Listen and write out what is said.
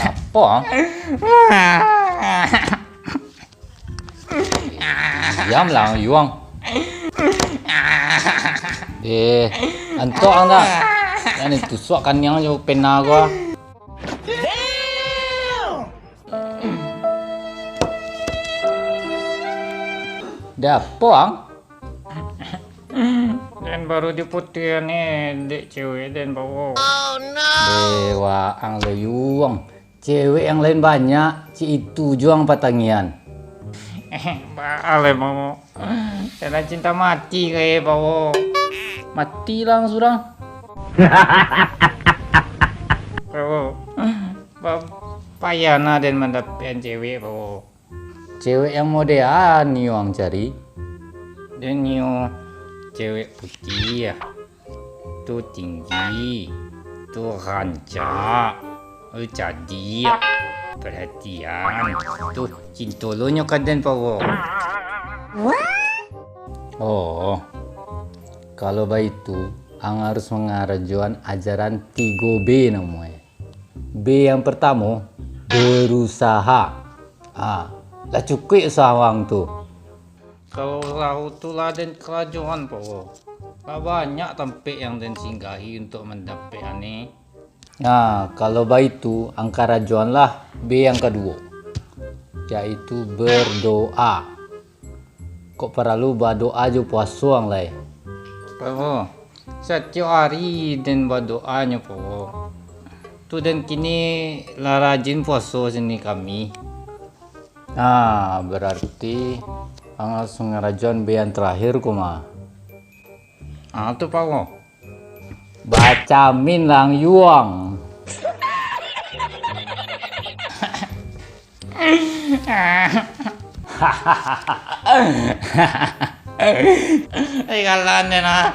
Apa? Diam lang, Yuang. Antok anda. Yan itusok kanyang yung pena ko. Dah apa, ang? Dan baru diputih nih, dek cewek dan bawa. Dewa, ang layuang. Cewek yang lain banyak, si itu juang patangian. Bale bawa. Karena cinta mati kayak bawa. Mati lang surang. Bawa. Payana dan mendapatkan cewek bawa. Cewek yang modean Yuang cari. Dan nyu cewek putih ya. Tuh tinggi. Tuh rancak. Jadi perhatian. Tuh cintolonya kadang bawa. Oh, kalau begitu, ang harus mengarajuan ajaran 3B namanya. B yang pertama, berusaha. Lah cukup sawang tuh. Kalau laut tuh laden kerajaan bawa. Lah banyak tempat yang dan singgahi untuk mendapat aneh. Nah, kalau begitu, ang karajuan lah B yang kedua, yaitu berdoa. Kok perlu berdoa jo puasuang lah. Bawa. Setiap hari dan berdoanya bawa. Tu dan kini lah rajin puasa sini kami. Nah, berarti ang harus mengarajuan B yang terakhir kuma. Tu bawa. Baca min lang Yuang. Ay kalan na.